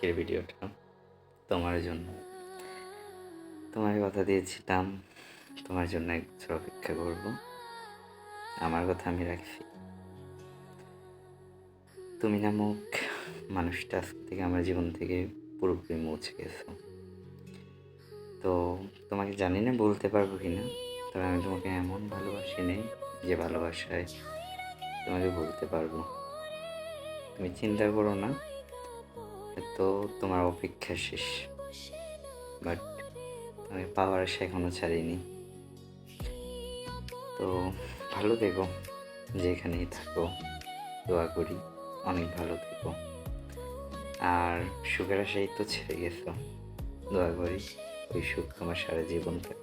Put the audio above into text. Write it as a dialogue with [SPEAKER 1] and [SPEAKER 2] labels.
[SPEAKER 1] আজকের ভিডিওটা তোমার জন্য। তোমাকে কথা দিয়েছিলাম তোমার জন্য 1 বছর অপেক্ষা করব। আমার কথা আমি রাখছি। তুমি নামক মানুষটা আজকে থেকে আমার জীবন থেকে পুরোপুরি মুছে গেছো। তো তোমাকে জানি না বলতে পারবো কি না, তবে আমি তোমাকে এমন ভালোবাসি নেই যে ভালোবাসায় তোমাকে বলতে পারবো। তুমি চিন্তা করো না, তো তোমার অপেক্ষা শেষ, বাট আমি পাওয়ার আশা এখনও ছাড়িনি। তো ভালো থেকো, যেখানেই থাকো। দোয়া করি অনেক ভালো থেকো। আর সুখের আশাই তো ছেড়ে গেছো, দোয়া করি ওই সুখ তোমার সারা জীবন থাকে।